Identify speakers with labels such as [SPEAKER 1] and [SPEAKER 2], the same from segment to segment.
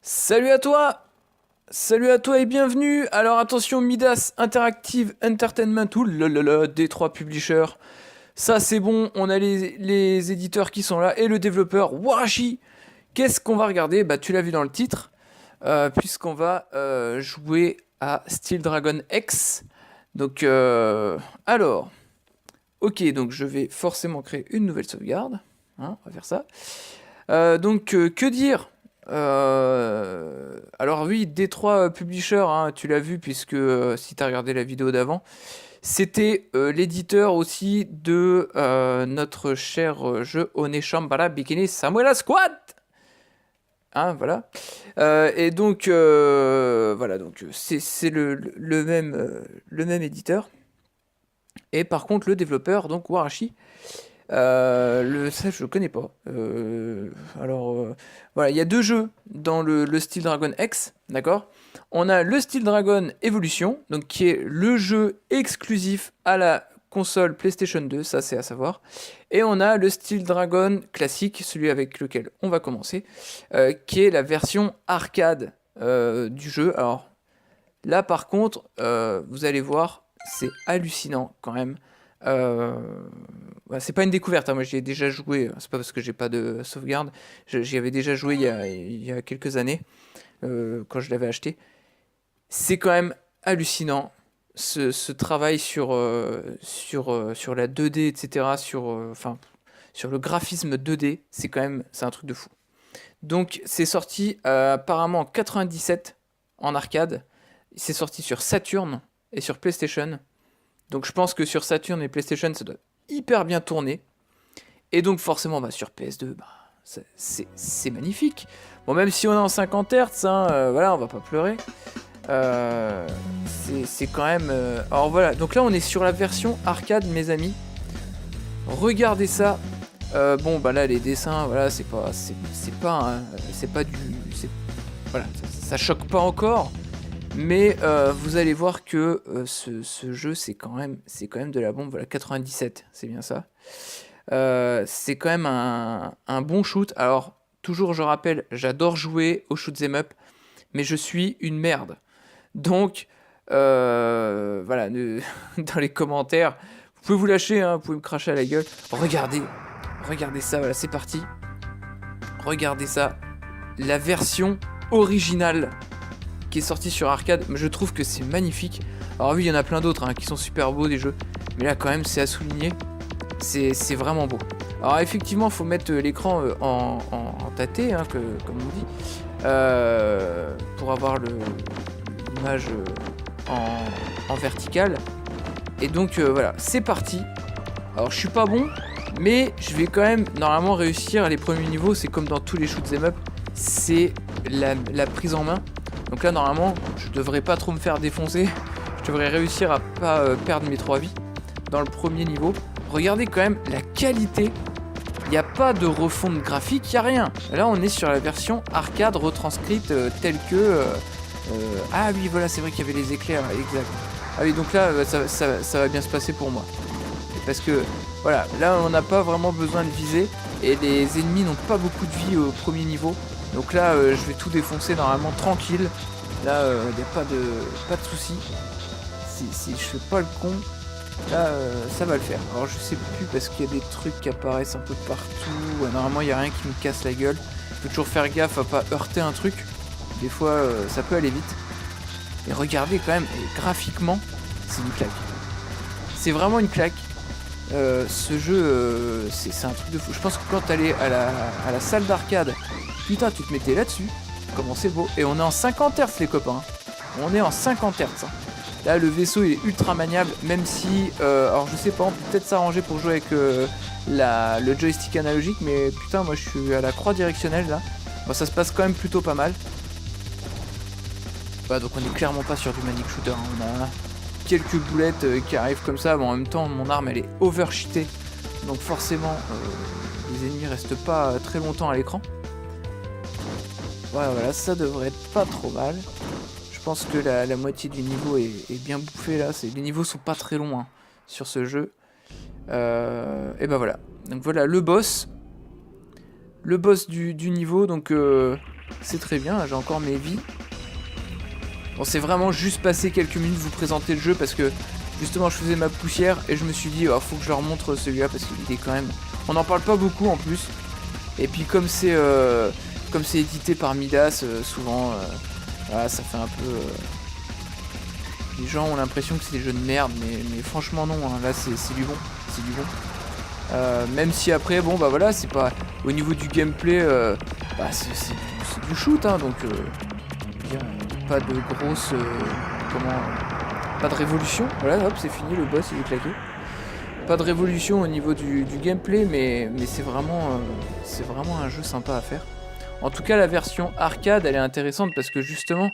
[SPEAKER 1] Salut à toi! Salut à toi et bienvenue! Alors attention, Midas Interactive Entertainment, oulala, D3 Publisher. Ça c'est bon, on a les éditeurs qui sont là et le développeur Warashi. Qu'est-ce qu'on va regarder? Bah tu l'as vu dans le titre, puisqu'on va jouer à Steel Dragon X. Donc alors, ok, donc je vais forcément créer une nouvelle sauvegarde. Hein, on va faire ça. Que dire? Alors oui, D3 Publisher, hein, tu l'as vu puisque si tu as regardé la vidéo d'avant, c'était l'éditeur aussi de notre cher jeu Oneshambara Bikini Samurai Squad. Hein, voilà. Voilà, donc c'est le même éditeur. Et par contre, le développeur, donc Warashi, ça, je le connais pas. Voilà, il y a deux jeux dans le Steel Dragon X, d'accord? On a le Steel Dragon Evolution, donc qui est le jeu exclusif à la console PlayStation 2, ça c'est à savoir. Et on a le Steel Dragon classique, celui avec lequel on va commencer, qui est la version arcade du jeu. Alors là, par contre, vous allez voir, c'est hallucinant quand même. Euh, c'est pas une découverte, hein. Moi j'y ai déjà joué, c'est pas parce que j'ai pas de sauvegarde, j'y avais déjà joué il y a quelques années, quand je l'avais acheté. C'est quand même hallucinant ce travail sur la 2D, etc. Sur le graphisme 2D, c'est un truc de fou. Donc c'est sorti apparemment en 97 en arcade, c'est sorti sur Saturn et sur PlayStation. Donc je pense que sur Saturn et PlayStation, ça doit hyper bien tourner. Et donc forcément, bah, sur PS2, bah, c'est magnifique. Bon, même si on est en 50 Hz, hein, voilà, on va pas pleurer. C'est quand même... Alors voilà, donc là on est sur la version arcade, mes amis. Regardez ça. Bon, bah là les dessins, voilà, c'est pas voilà, ça choque pas encore. Mais vous allez voir que ce jeu, c'est quand même de la bombe. Voilà, 97, c'est bien ça. C'est quand même un bon shoot. Alors, toujours, je rappelle, j'adore jouer au shoot 'em up, mais je suis une merde. Donc, voilà, dans les commentaires, vous pouvez vous lâcher, hein, vous pouvez me cracher à la gueule. Regardez ça, voilà, c'est parti. Regardez ça, la version originale qui est sorti sur arcade, je trouve que c'est magnifique. Alors oui, il y en a plein d'autres, hein, qui sont super beaux des jeux, mais là quand même c'est à souligner, c'est vraiment beau. Alors effectivement, il faut mettre l'écran en tâté, hein, comme on dit, pour avoir l'image en verticale. Et donc voilà, c'est parti. Alors je suis pas bon, mais je vais quand même normalement réussir les premiers niveaux. C'est comme dans tous les shoot 'em up, c'est la prise en main. Donc là, normalement, je devrais pas trop me faire défoncer. Je devrais réussir à pas perdre mes 3 vies dans le premier niveau. Regardez quand même la qualité. Il n'y a pas de refonte graphique, il n'y a rien. Là, on est sur la version arcade retranscrite telle que... Ah oui, voilà, c'est vrai qu'il y avait les éclairs, exact. Ah oui, donc là, ça va bien se passer pour moi. Parce que, voilà, là, on n'a pas vraiment besoin de viser. Et les ennemis n'ont pas beaucoup de vie au premier niveau. Donc là, je vais tout défoncer normalement tranquille. Là, il n'y a pas de soucis. Si je fais pas le con, là, ça va le faire. Alors je sais plus parce qu'il y a des trucs qui apparaissent un peu partout. Ouais, normalement, il n'y a rien qui me casse la gueule. Il faut toujours faire gaffe à pas heurter un truc. Des fois, ça peut aller vite. Et regardez quand même, et graphiquement, c'est une claque. C'est vraiment une claque. Ce jeu, c'est un truc de fou. Je pense que quand t'allais à la salle d'arcade, putain, tu te mettais là-dessus. Comment c'est beau. Et on est en 50 Hz, les copains. On est en 50 Hz. Là, le vaisseau il est ultra maniable, même si... alors, je sais pas, on peut peut-être s'arranger pour jouer avec le joystick analogique, mais putain, moi, je suis à la croix directionnelle, là. Bon, ça se passe quand même plutôt pas mal. Bah, donc, on est clairement pas sur du manic shooter. Hein. On a quelques boulettes qui arrivent comme ça, mais en même temps, mon arme, elle est overcheatée. Donc, forcément, les ennemis restent pas très longtemps à l'écran. Voilà, ça devrait être pas trop mal. Je pense que la moitié du niveau est bien bouffée là. Les niveaux sont pas très longs, hein, sur ce jeu. Et ben voilà. Donc voilà le boss. Le boss du niveau. Donc C'est très bien, j'ai encore mes vies. Bon, c'est vraiment juste passer quelques minutes vous présenter le jeu parce que justement je faisais ma poussière et je me suis dit faut que je leur montre celui-là parce qu'il est quand même... On n'en parle pas beaucoup en plus. Et puis comme c'est édité par Midas, souvent voilà, ça fait un peu... Les gens ont l'impression que c'est des jeux de merde, mais franchement non, hein, là c'est du bon. C'est du bon. Même si après, bon bah voilà, c'est pas... Au niveau du gameplay, c'est du shoot, hein, donc... pas de grosse... pas de révolution. Voilà, hop, c'est fini, le boss il est claqué. Pas de révolution au niveau du gameplay, mais c'est vraiment un jeu sympa à faire. En tout cas, la version arcade, elle est intéressante parce que justement,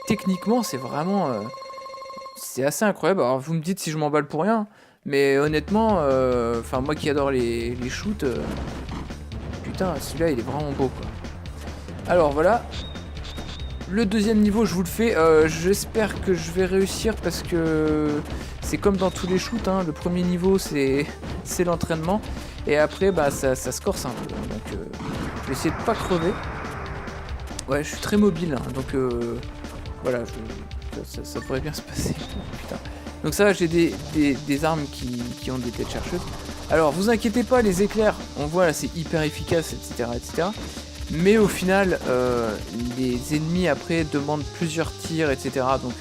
[SPEAKER 1] techniquement, c'est vraiment... c'est assez incroyable. Alors, vous me dites si je m'emballe pour rien, mais honnêtement, moi qui adore les shoots, putain, celui-là, il est vraiment beau, quoi. Alors, voilà. Le deuxième niveau, je vous le fais. J'espère que je vais réussir parce que c'est comme dans tous les shoots, hein. Le premier niveau, c'est l'entraînement. Et après, ça se corse un peu. Donc, je vais essayer de pas crever. Ouais, je suis très mobile, hein, donc voilà, ça devrait bien se passer. Putain. Donc ça, j'ai des armes qui ont des têtes chercheuses. Alors, vous inquiétez pas, les éclairs, on voit là, c'est hyper efficace, etc., etc. Mais au final, les ennemis après demandent plusieurs tirs, etc. Donc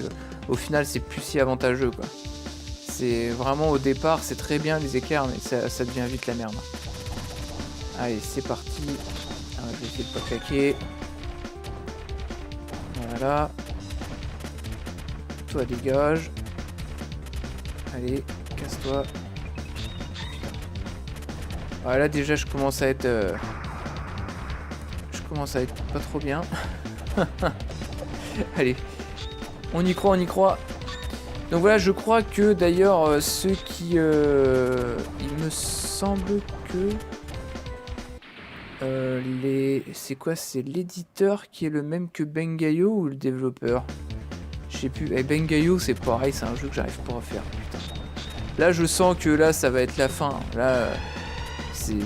[SPEAKER 1] au final, c'est plus si avantageux, quoi. C'est vraiment au départ, c'est très bien les éclairs, mais ça devient vite la merde. Allez, c'est parti. Je vais essayer de pas claquer. Voilà. Toi, dégage. Allez, casse-toi. Voilà, déjà, je commence à être pas trop bien. Allez, on y croit, on y croit. Donc voilà, je crois que d'ailleurs ceux qui... il me semble que... c'est quoi? C'est l'éditeur qui est le même que Bengayo ou le développeur? Je sais plus. Et Bengayo, c'est pareil, c'est un jeu que j'arrive pas à faire. Putain. Là, je sens que là, ça va être la fin. Là, c'est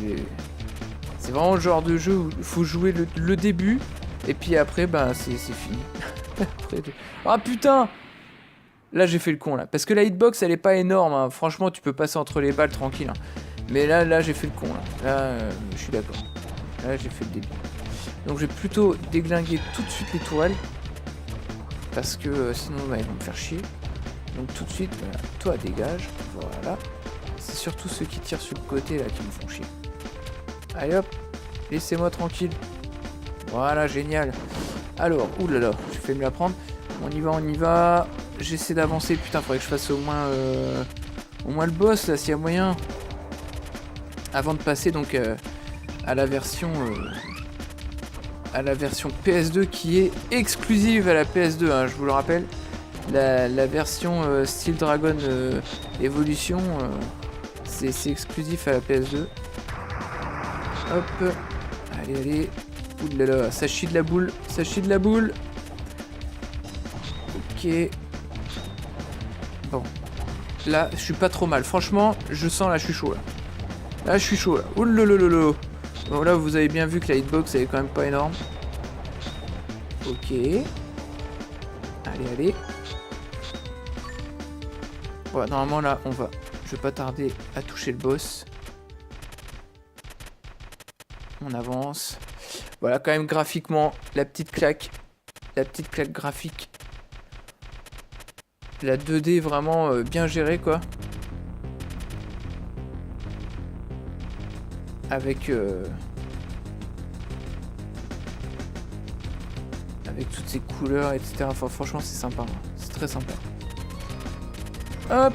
[SPEAKER 1] vraiment le genre de jeu où il faut jouer le début. Et puis après, c'est fini. Ah putain! Là, j'ai fait le con, là. Parce que la hitbox, elle est pas énorme. Hein. Franchement, tu peux passer entre les balles tranquille. Hein. Mais là, j'ai fait le con, là. Là, je suis d'accord. Là, j'ai fait le début. Donc, je vais plutôt déglinguer tout de suite les tourelles. Parce que sinon, ils vont me faire chier. Donc, tout de suite, voilà. Toi, dégage. Voilà. C'est surtout ceux qui tirent sur le côté, là, qui me font chier. Allez, hop. Laissez-moi tranquille. Voilà, génial. Alors, oulala, je fais me la prendre. On y va, on y va. J'essaie d'avancer. Putain, faudrait que je fasse au moins le boss, là, s'il y a moyen. Avant de passer, donc, à la version PS2 qui est exclusive à la PS2, hein, je vous le rappelle. La version Steel Dragon Evolution, c'est exclusif à la PS2. Hop. Allez, allez. Oulala, ça chie de la boule. Ça chie de la boule. Ok. Bon. Là, je suis pas trop mal. Franchement, je sens là, je suis chaud là. Là, je suis chaud là. Oulalala. Bon, là, vous avez bien vu que la hitbox, elle est quand même pas énorme. Ok. Allez, allez. Voilà, normalement, là, on va... Je vais pas tarder à toucher le boss. On avance. Voilà, quand même, graphiquement, la petite claque. La petite claque graphique. La 2D, vraiment bien gérée, quoi. Avec toutes ces couleurs, etc. Enfin, franchement, c'est sympa. Hein. C'est très sympa. Hop.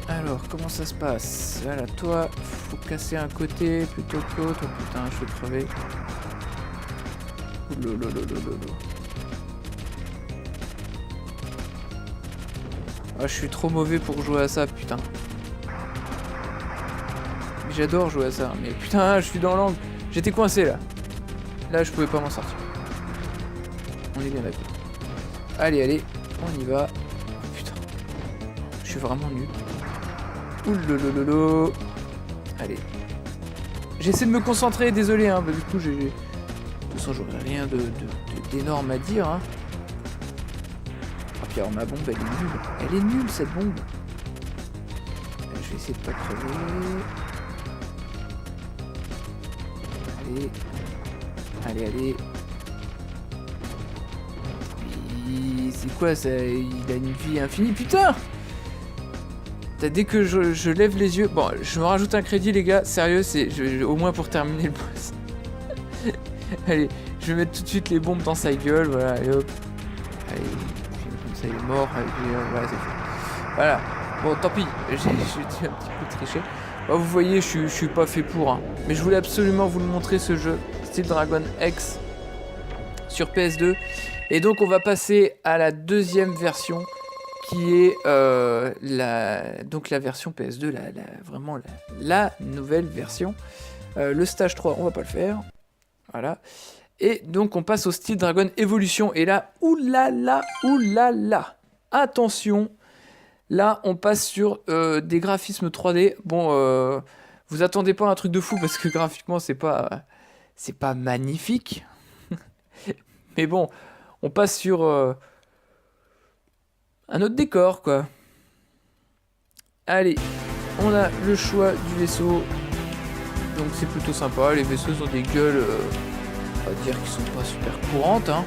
[SPEAKER 1] Alors, comment ça se passe? Voilà, toi, faut casser un côté plutôt que l'autre. Oh, putain, je vais crever. Oulalala. Ah, je suis trop mauvais pour jouer à ça, putain. J'adore jouer à ça, mais putain, je suis dans l'angle. J'étais coincé là. Là, je pouvais pas m'en sortir. On est bien d'accord. Allez, allez, on y va. Oh, putain, je suis vraiment nul. Oulalala. Allez. J'essaie de me concentrer, désolé, hein, du coup, de toute façon, j'aurais rien d'énorme à dire, hein. Ah, puis alors, ma bombe, elle est nulle. Elle est nulle, cette bombe. Je vais essayer de pas crever. Allez. Allez, allez. C'est quoi ça? Il a une vie infinie, putain! Dès que je lève les yeux... Bon, je me rajoute un crédit, les gars. Sérieux, c'est au moins pour terminer le boss. Allez, je vais mettre tout de suite les bombes dans sa gueule. Voilà, allez hop. Allez, comme ça il est mort. Allez, voilà, c'est fait. Voilà. Bon, tant pis. J'ai un petit peu triché. Bon, vous voyez, je suis pas fait pour. Hein. Mais je voulais absolument vous le montrer, ce jeu. Steel Dragon X sur PS2. Et donc, on va passer à la deuxième version, qui est donc la version PS2, vraiment la nouvelle version. Le stage 3, on va pas le faire. Voilà. Et donc, on passe au Steel Dragon Evolution. Et là, oulala, oulala. Attention. Là, on passe sur des graphismes 3D. Bon, vous attendez pas un truc de fou, parce que graphiquement, c'est pas magnifique. Mais bon, on passe sur un autre décor, quoi. Allez, on a le choix du vaisseau. Donc c'est plutôt sympa. Les vaisseaux ont des gueules, on va dire qu'ils sont pas super courantes, hein.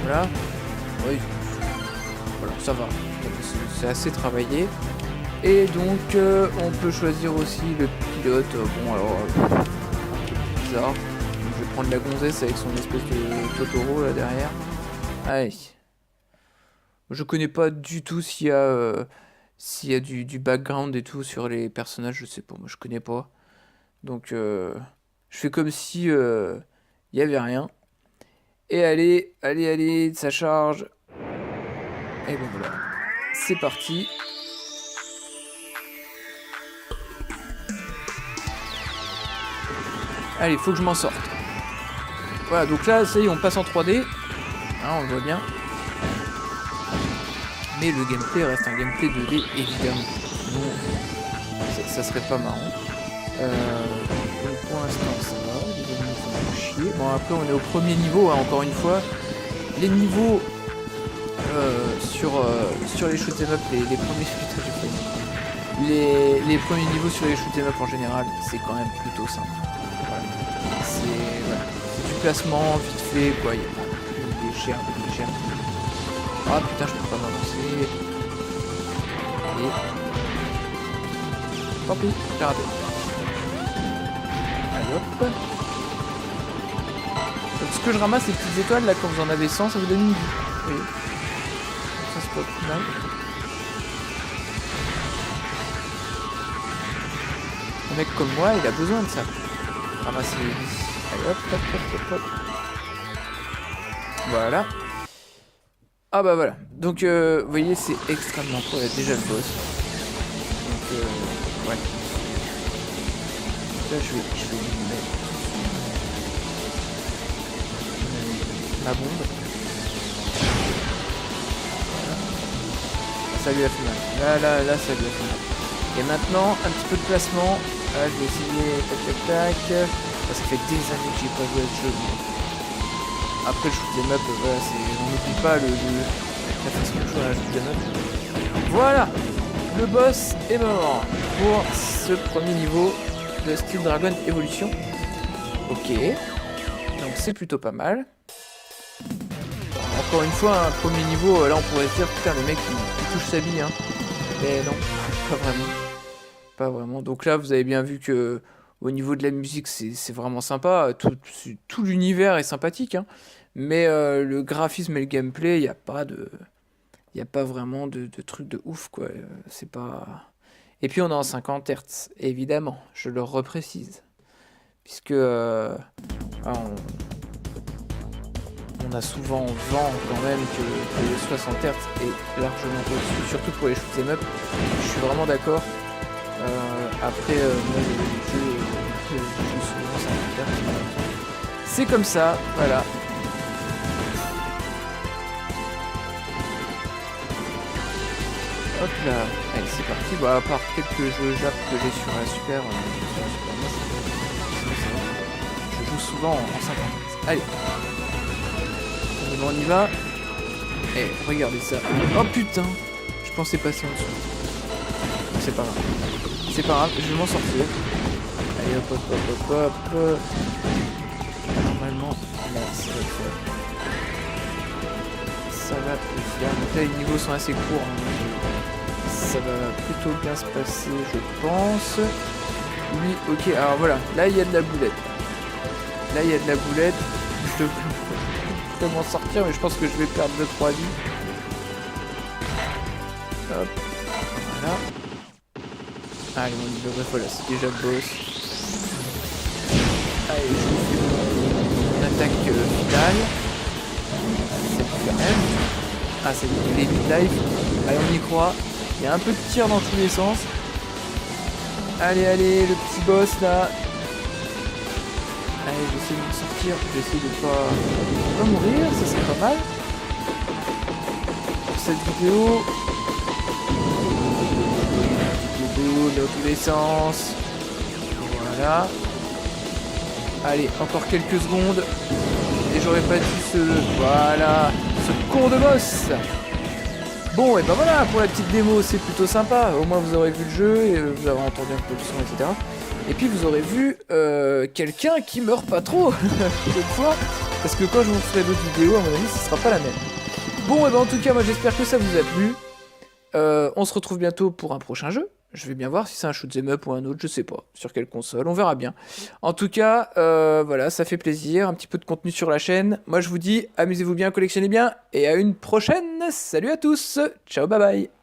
[SPEAKER 1] Voilà. Oui. Voilà, ça va. C'est assez travaillé. Et donc, on peut choisir aussi le pilote. Bon, alors, un peu bizarre. Donc, je vais prendre la gonzesse avec son espèce de Totoro là derrière. Allez. Je connais pas du tout s'il y a du background et tout sur les personnages, je sais pas, moi je connais pas. Donc je fais comme si il y avait rien. Et allez, allez, allez, ça charge. Et bon voilà, c'est parti. Allez, faut que je m'en sorte. Voilà, donc là, ça y est, on passe en 3D. Hein, on le voit bien. Mais le gameplay reste un gameplay 2D, évidemment. Sinon, ça serait pas marrant. Donc pour l'instant, ça va. Les ennemis font chier. Bon, après, on est au premier niveau, hein, encore une fois. Les niveaux sur les shoot'em up, les premiers les premiers niveaux sur les shoot'em up en général, c'est quand même plutôt simple. Voilà. C'est du placement vite fait, quoi. Il n'y a pas plus des chers. Ah putain, je peux pas m'avancer. Et... tant pis, j'ai raté. Allez hop. Donc ce que je ramasse, ces petites étoiles là, quand vous en avez 100, ça vous donne une vie. Oui. Ça c'est pas plus mal. Un mec comme moi, il a besoin de ça. Ramasser les vies. Allez hop, hop, hop, hop, hop. Voilà. Ah bah voilà, donc vous voyez c'est extrêmement court, il y a déjà le boss. Donc ouais. Là je vais lui mettre ma bombe. Voilà. Ça lui a fait mal. Là ça lui a fait mal. Et maintenant un petit peu de placement. Là je vais essayer tac tac tac. Ça fait des années que j'ai pas joué à ce jeu. Après le shoot'em up, voilà, on n'oublie pas la façon de jouer à un shoot'em up. Voilà, le boss est mort pour ce premier niveau de Steel Dragon Evolution. Ok, donc c'est plutôt pas mal. Encore une fois, un premier niveau, là on pourrait se dire putain le mec il touche sa bille, hein. Mais non, pas vraiment. Pas vraiment. Donc là vous avez bien vu que au niveau de la musique c'est vraiment sympa. Tout l'univers est sympathique, hein. Mais le graphisme et le gameplay, il n'y a pas vraiment de truc de ouf, quoi. C'est pas... Et puis on est en 50 Hz, évidemment, je le reprécise. Puisque on a souvent vent quand même que les 60 Hz est largement au-dessus, surtout pour les shoot'em up. Je suis vraiment d'accord. Après, moi, je joue souvent 50 Hz. C'est comme ça, voilà. Hop là, allez c'est parti, bah, à part quelques jeux Jap que j'ai sur la Super NES, souvent en 50. Allez. On y va. Et regardez ça. Oh putain, je pensais passer en dessous. C'est pas grave. C'est pas grave, je vais m'en sortir. Allez hop hop hop hop hop. Normalement, là ça va le faire. Ça va le faire. Donc là les niveaux sont assez courts. Hein. Ça va plutôt bien se passer, je pense. Oui, ok, alors voilà, là il y a de la boulette. Là il y a de la boulette. Je peux m'en sortir, mais je pense que je vais perdre 2-3 vies. Hop, voilà. Allez, mon niveau bref, là, c'est déjà le boss. Allez, je vous fais mon attaque finale. C'est quand même. Ah, c'est les mid-life. Allez, on y croit. Il y a un peu de tir dans tous les sens. Allez, allez, le petit boss là. Allez, j'essaie de me sortir. J'essaie de pas mourir, ça serait pas mal. Pour cette vidéo. Dans tous les sens. Voilà. Allez, encore quelques secondes. Et j'aurais pas dû Voilà. Ce con de boss. Bon, et ben voilà, pour la petite démo, c'est plutôt sympa. Au moins, vous aurez vu le jeu, et vous avez entendu un peu le son, etc. Et puis, vous aurez vu quelqu'un qui meurt pas trop, cette fois. Parce que quand je vous ferai d'autres vidéos, à mon avis, ce sera pas la même. Bon, et ben en tout cas, moi, j'espère que ça vous a plu. On se retrouve bientôt pour un prochain jeu. Je vais bien voir si c'est un shoot'em up ou un autre, je sais pas. Sur quelle console, on verra bien. En tout cas, voilà, ça fait plaisir. Un petit peu de contenu sur la chaîne. Moi, je vous dis, amusez-vous bien, collectionnez bien. Et à une prochaine. Salut à tous. Ciao, bye bye.